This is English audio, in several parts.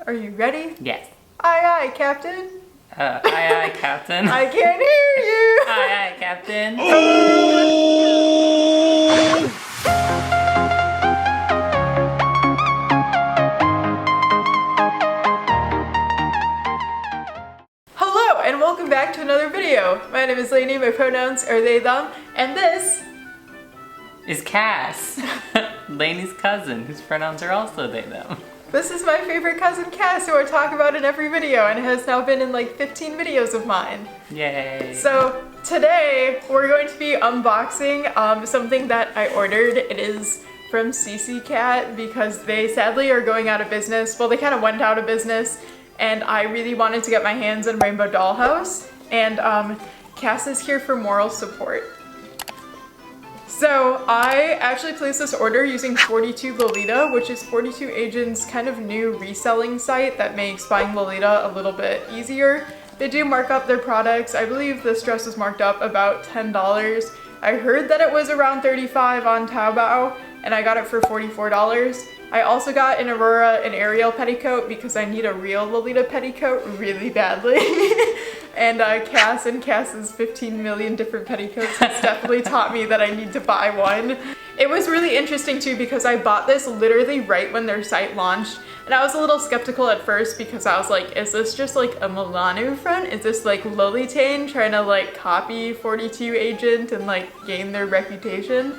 Are you ready? Yes. Aye, aye, Captain. Aye, aye, Captain. I can't hear you. Aye, aye, Captain. Hello, and welcome back to another video. My name is Lainey, my pronouns are they, them, and this Is Cass, Lainey's cousin, whose pronouns are also they, them. This is my favorite cousin Cass, who I talk about in every video, and has now been in like 15 videos of mine. Yay. So today we're going to be unboxing something that I ordered. It is from CC Cat because they sadly are going out of business. Well, they kind of went out of business, and I really wanted to get my hands on Rainbow Dollhouse, and Cass is here for moral support. So I actually placed this order using 42Lolita, which is 42 Agent's kind of new reselling site that makes buying Lolita a little bit easier. They do mark up their products. I believe this dress was marked up about $10. I heard that it was around $35 on Taobao, and I got it for $44. I also got an Aurora and Ariel petticoat because I need a real Lolita petticoat really badly. And Cass and Cass's 15 million different petticoats has definitely taught me that I need to buy one. It was really interesting too because I bought this literally right when their site launched, and I was a little skeptical at first because I was like, is this just like a Milano front? Is this like Lolitane trying to like copy 42 Agent and like gain their reputation?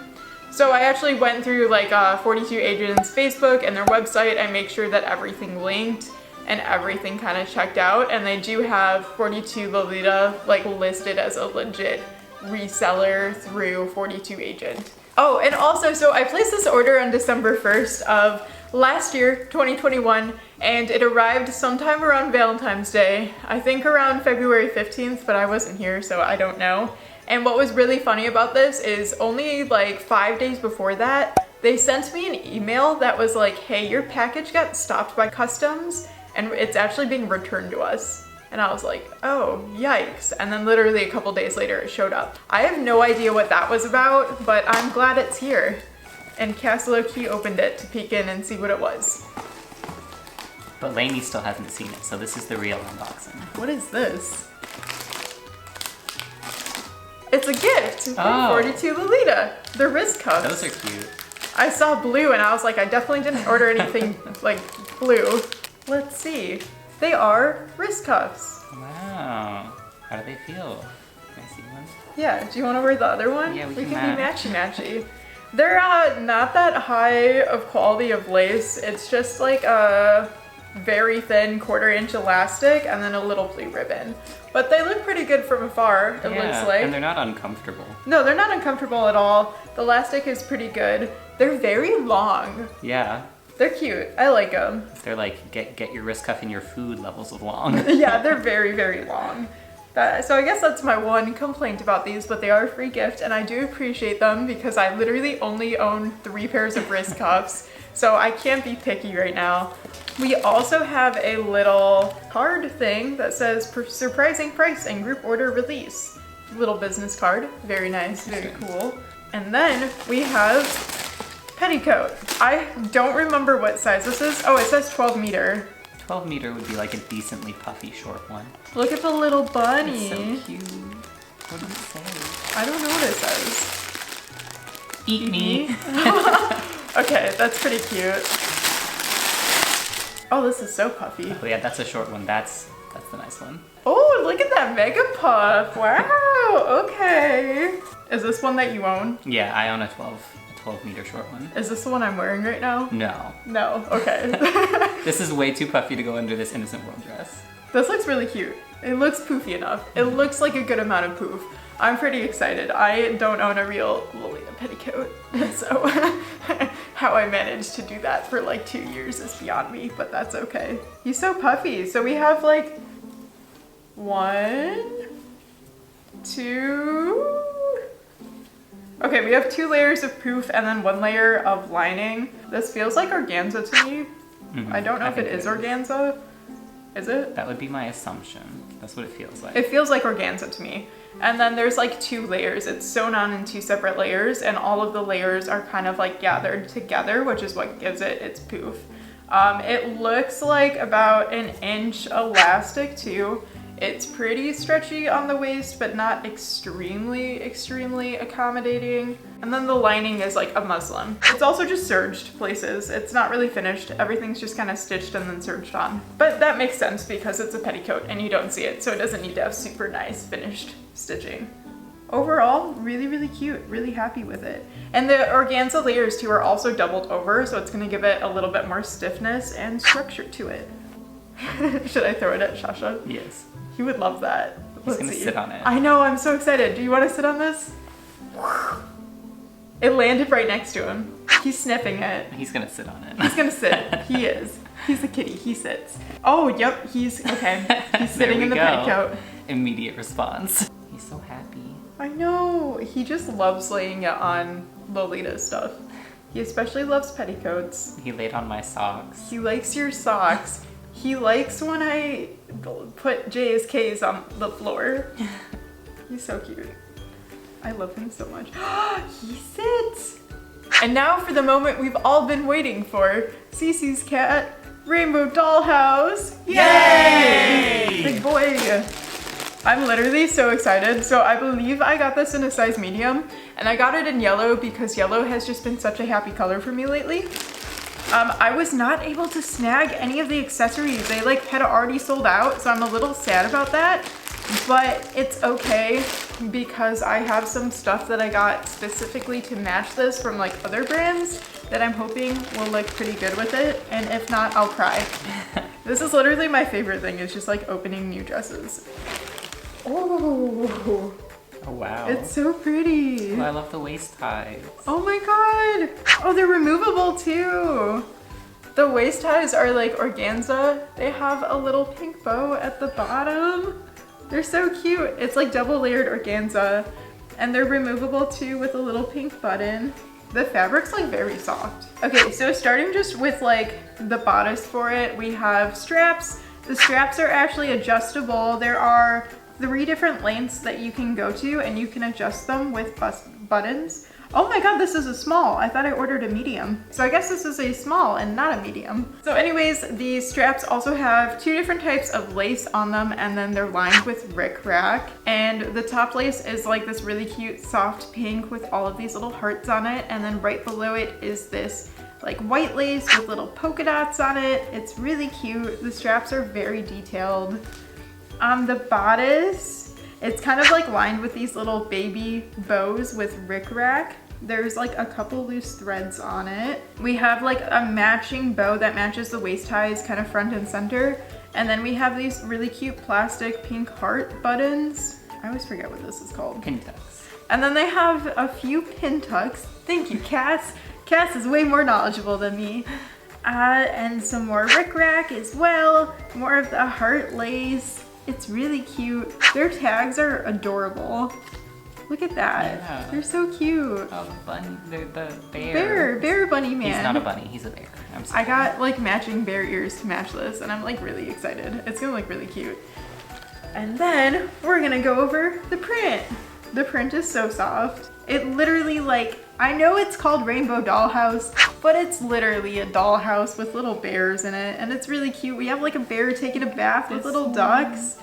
So I actually went through like 42 Agent's Facebook and their website and make sure that everything linked and everything kind of checked out, and they do have 42Lolita like listed as a legit reseller through 42 Agent. Oh, and also, so I placed this order on December 1st of last year, 2021, and it arrived sometime around Valentine's Day. I think around February 15th, but I wasn't here, so I don't know. And what was really funny about this is only like 5 days before that, they sent me an email that was like, hey, your package got stopped by customs and it's actually being returned to us. And I was like, oh, yikes. And then literally a couple days later it showed up. I have no idea what that was about, but I'm glad it's here. And Cass low-key opened it to peek in and see what it was. But Lainey still hasn't seen it, so this is the real unboxing. What is this? It's a gift from 42Lolita. The wrist cuffs. Those are cute. I saw blue and I was like, I definitely didn't order anything like blue. Let's see. They are wrist cuffs. Wow. How do they feel? Can I see one? Yeah, do you want to wear the other one? Yeah, we can can be matchy-matchy. They're not that high of quality of lace. It's just like a very thin 1/4 inch elastic and then a little blue ribbon. But they look pretty good from afar, it looks like. And they're not uncomfortable. No, they're not uncomfortable at all. The elastic is pretty good. They're very long. Yeah. They're cute. I like them. They're like, get your wrist cuff in your food levels of long. Yeah, they're very, very long. So I guess that's my one complaint about these, but they are a free gift and I do appreciate them because I literally only own 3 pairs of wrist cuffs, so I can't be picky right now. We also have a little card thing that says surprising price and group order release. Little business card. Very nice, very cool. And then we have petticoat. I don't remember what size this is. Oh, it says 12 meter. 12 meter would be like a decently puffy short one. Look at the little bunny. It's so cute. What does it say? I don't know what it says. Eat me. Okay, that's pretty cute. Oh, this is so puffy. Oh yeah, that's a short one. That's the nice one. Oh, look at that mega puff. Wow, okay. Is this one that you own? Yeah, I own a 12 meter short one. Is this the one I'm wearing right now? No. No, okay. This is way too puffy to go under this Innocent World dress. This looks really cute. It looks poofy enough. It looks like a good amount of poof. I'm pretty excited. I don't own a real Lolita petticoat, so how I managed to do that for like 2 years is beyond me, but that's okay. He's so puffy. So we have like 1, 2... Okay, we have 2 layers of poof and then 1 layer of lining. This feels like organza to me. I don't know if it is organza. Is it? That would be my assumption. That's what it feels like. It feels like organza to me. And then there's like 2 layers. It's sewn on in 2 separate layers, and all of the layers are kind of like gathered together, which is what gives it its poof. It looks like about an inch elastic too. It's pretty stretchy on the waist, but not extremely accommodating. And then the lining is like a muslin. It's also just serged places. It's not really finished. Everything's just kind of stitched and then serged on. But that makes sense because it's a petticoat and you don't see it, so it doesn't need to have super nice finished stitching. Overall, really cute, really happy with it. And the organza layers too are also doubled over, so it's gonna give it a little bit more stiffness and structure to it. Should I throw it at Shasha? Yes. He would love that. He's gonna sit on it. I know, I'm so excited. Do you want to sit on this? It landed right next to him. He's sniffing it. He's gonna sit on it. He's gonna sit. He is. He's a kitty. He sits. Oh, yep. He's okay. He's sitting in the petticoat. Immediate response. He's so happy. I know. He just loves laying it on Lolita stuff. He especially loves petticoats. He laid on my socks. He likes your socks. He likes when I put JSKs on the floor. He's so cute. I love him so much. He sits! And now for the moment we've all been waiting for. Cece's cat, Rainbow Dollhouse. Yay! Big boy. I'm literally so excited. So I believe I got this in a size medium, and I got it in yellow because yellow has just been such a happy color for me lately. I was not able to snag any of the accessories. They like had already sold out, so I'm a little sad about that, but it's okay because I have some stuff that I got specifically to match this from like other brands that I'm hoping will look pretty good with it, and if not, I'll cry. This is literally my favorite thing, is just like opening new dresses. Oh. Oh wow. It's so pretty. Oh, I love the waist ties. Oh my god. Oh, they're removable too. The waist ties are like organza. They have a little pink bow at the bottom. They're so cute. It's like double layered organza, and they're removable too with a little pink button. The fabric's like very soft. Okay, so starting just with like the bodice for it, we have straps. The straps are actually adjustable. There are 3 different lengths that you can go to, and you can adjust them with buttons. Oh my god, this is a small. I thought I ordered a medium. So I guess this is a small and not a medium. So anyways, these straps also have 2 different types of lace on them, and then they're lined with rickrack. And the top lace is like this really cute soft pink with all of these little hearts on it, and then right below it is this like white lace with little polka dots on it. It's really cute. The straps are very detailed. On the bodice, it's kind of like lined with these little baby bows with rickrack. There's like a couple loose threads on it. We have like a matching bow that matches the waist ties kind of front and center. And then we have these really cute plastic pink heart buttons. I always forget what this is called. Pin tucks. And then they have a few pin tucks. Thank you, Cass. Cass is way more knowledgeable than me. And some more rickrack as well. More of the heart lace. It's really cute. Their tags are adorable. Look at that. Yeah. They're so cute. Oh, the bunny, the bear. Bear bunny man. He's not a bunny, he's a bear. I'm sorry. I got like matching bear ears to match this, and I'm like really excited. It's gonna look really cute. And then we're gonna go over the print. The print is so soft. It literally like, I know it's called Rainbow Dollhouse, but it's literally a dollhouse with little bears in it, and it's really cute. We have like a bear taking a bath with little ducks.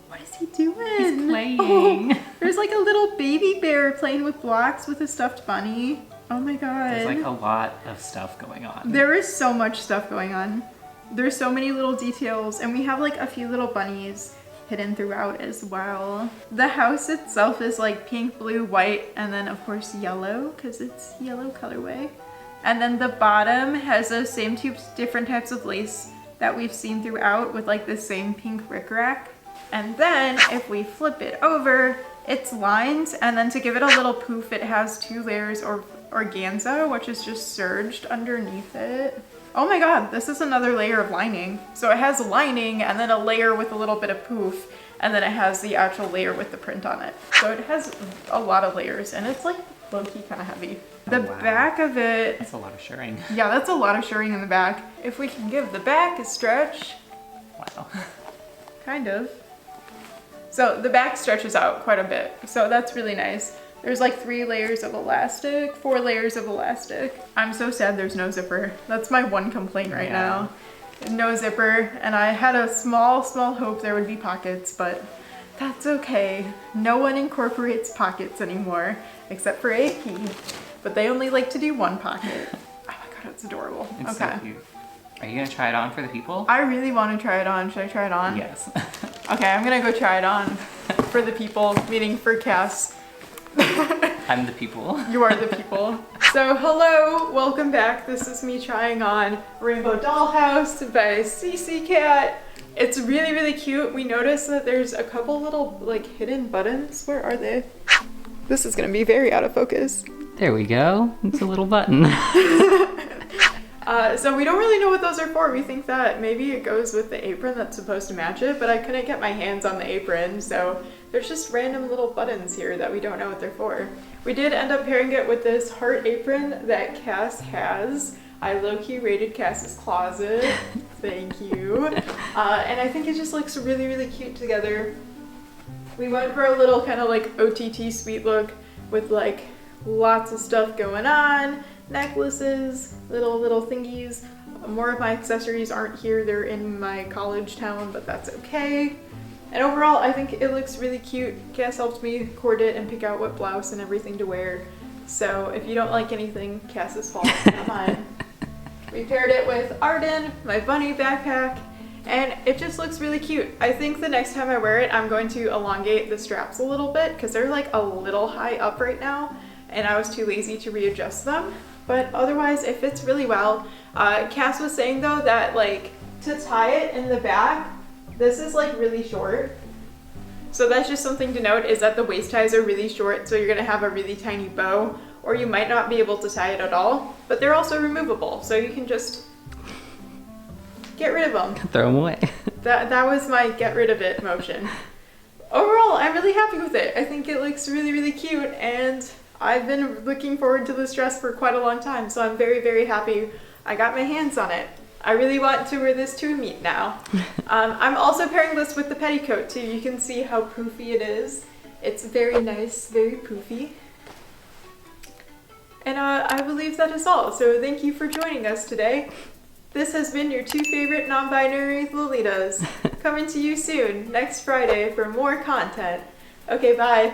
What is he doing? He's playing. Oh, there's like a little baby bear playing with blocks with a stuffed bunny. Oh my god. There's like a lot of stuff going on. There is so much stuff going on. There's so many little details, and we have like a few little bunnies hidden throughout as well. The house itself is like pink, blue, white, and then of course yellow, because it's yellow colorway. And then the bottom has those same 2 different types of lace that we've seen throughout with like the same pink rickrack. And then if we flip it over, it's lined, and then to give it a little poof, it has 2 layers of organza, which is just serged underneath it. Oh my god, this is another layer of lining. So it has lining and then a layer with a little bit of poof, and then it has the actual layer with the print on it. So it has a lot of layers, and it's like low-key kind of heavy. The back of it... That's a lot of shirring. Yeah, that's a lot of shirring in the back. If we can give the back a stretch. Wow. Kind of. So the back stretches out quite a bit, so that's really nice. There's like 3 layers of elastic, 4 layers of elastic. I'm so sad there's no zipper. That's my one complaint right now. No zipper, and I had a small hope there would be pockets, but that's okay. No one incorporates pockets anymore, except for AP. But they only like to do 1 pocket. Oh my god, it's adorable. It's okay. so cute. Are you gonna try it on for the people? I really want to try it on. Should I try it on? Yes. Okay, I'm gonna go try it on for the people, meaning for Cass. I'm the people. You are the people. So hello, welcome back. This is me trying on Rainbow Dollhouse by CC Cat. It's really, really cute. We noticed that there's a couple little like hidden buttons. Where are they? This is gonna be very out of focus. There we go. It's a little button. So we don't really know what those are for. We think that maybe it goes with the apron that's supposed to match it, but I couldn't get my hands on the apron, so there's just random little buttons here that we don't know what they're for. We did end up pairing it with this heart apron that Cass has. I low-key rated Cass's closet. Thank you. And I think it just looks really, really cute together. We went for a little kind of like OTT sweet look with like lots of stuff going on. Necklaces, little thingies. More of my accessories aren't here, they're in my college town, but that's okay. And overall, I think it looks really cute. Cass helped me cord it and pick out what blouse and everything to wear. So if you don't like anything, Cass's fault, not mine. We paired it with Arden, my bunny backpack, and it just looks really cute. I think the next time I wear it, I'm going to elongate the straps a little bit because they're like a little high up right now, and I was too lazy to readjust them. But otherwise, it fits really well. Cass was saying though that like to tie it in the back, this is like really short. So that's just something to note, is that the waist ties are really short, so you're gonna have a really tiny bow, or you might not be able to tie it at all. But they're also removable, so you can just get rid of them. Throw them away. That was my get rid of it motion. Overall, I'm really happy with it. I think it looks really, really cute, and I've been looking forward to this dress for quite a long time, so I'm very, very happy I got my hands on it. I really want to wear this to a meet now. I'm also pairing this with the petticoat too. You can see how poofy it is. It's very nice, very poofy. And I believe that is all, so thank you for joining us today. This has been your 2 favorite non-binary Lolitas. Coming to you soon, next Friday, for more content. Okay, bye.